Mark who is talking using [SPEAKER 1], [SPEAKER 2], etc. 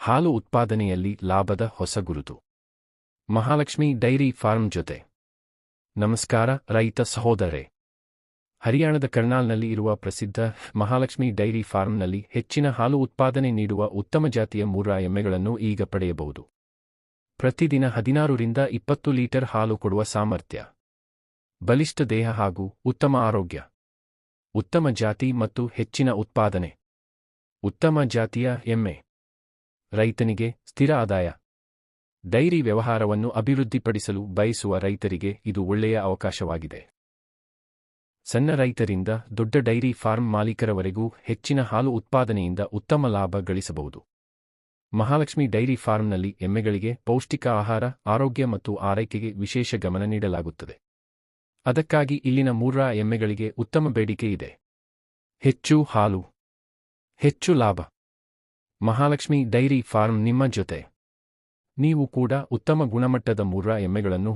[SPEAKER 1] ಹಾಲು ಉತ್ಪಾದನೆಯಲ್ಲಿ ಲಾಭದ ಹೊಸ ಗುರುತು. ಮಹಾಲಕ್ಷ್ಮಿ ಡೈರಿ ಫಾರ್ಮ್ ಜೊತೆ. ನಮಸ್ಕಾರ ರೈತ ಸಹೋದರರೇ. ಹರಿಯಾಣದ ಕರ್ನಾಲ್ನಲ್ಲಿ ಇರುವ ಪ್ರಸಿದ್ಧ ಮಹಾಲಕ್ಷ್ಮಿ ಡೈರಿ ಫಾರ್ಮ್ನಲ್ಲಿ ಹೆಚ್ಚಿನ ಹಾಲು ಉತ್ಪಾದನೆ ನೀಡುವ ಉತ್ತಮ ಜಾತಿಯ ಮೂರ ಎಮ್ಮೆಗಳನ್ನು ಈಗ ಪಡೆಯಬಹುದು. ಪ್ರತಿದಿನ 16 ರಿಂದ 20 ಲೀಟರ್ ಹಾಲು ಕೊಡುವ ಸಾಮರ್ಥ್ಯ, ಬಲಿಷ್ಠ ದೇಹ ಹಾಗೂ ಉತ್ತಮ ಆರೋಗ್ಯ. ಉತ್ತಮ ಜಾತಿ ಮತ್ತು ಹೆಚ್ಚಿನ ಉತ್ಪಾದನೆ. ಉತ್ತಮ ಜಾತಿಯ ಎಮ್ಮೆ ರೈತನಿಗೆ ಸ್ಥಿರ ಆದಾಯ. ಡೈರಿ ವ್ಯವಹಾರವನ್ನು ಅಭಿವೃದ್ಧಿಪಡಿಸಲು ಬಯಸುವ ರೈತರಿಗೆ ಇದು ಒಳ್ಳೆಯ ಅವಕಾಶವಾಗಿದೆ. ಸಣ್ಣ ರೈತರಿಂದ ದೊಡ್ಡ ಡೈರಿ ಫಾರ್ಮ್ ಮಾಲೀಕರವರೆಗೂ ಹೆಚ್ಚಿನ ಹಾಲು ಉತ್ಪಾದನೆಯಿಂದ ಉತ್ತಮ ಲಾಭ ಗಳಿಸಬಹುದು. ಮಹಾಲಕ್ಷ್ಮಿ ಡೈರಿ ಫಾರ್ಮ್ನಲ್ಲಿ ಎಮ್ಮೆಗಳಿಗೆ ಪೌಷ್ಟಿಕ ಆಹಾರ, ಆರೋಗ್ಯ ಮತ್ತು ಆರೈಕೆಗೆ ವಿಶೇಷ ಗಮನ ನೀಡಲಾಗುತ್ತದೆ. ಅದಕ್ಕಾಗಿ ಇಲ್ಲಿನ ಮೂರ ಎಮ್ಮೆಗಳಿಗೆ ಉತ್ತಮ ಬೇಡಿಕೆ ಇದೆ. ಹೆಚ್ಚು ಹಾಲು, ಹೆಚ್ಚು ಲಾಭ. ಮಹಾಲಕ್ಷ್ಮಿ ಡೈರಿ ಫಾರ್ಮ್ ನಿಮ್ಮ ಜೊತೆ. ನೀವು ಕೂಡ ಉತ್ತಮ ಗುಣಮಟ್ಟದ ಮೂರ ಎಮ್ಮೆಗಳನ್ನು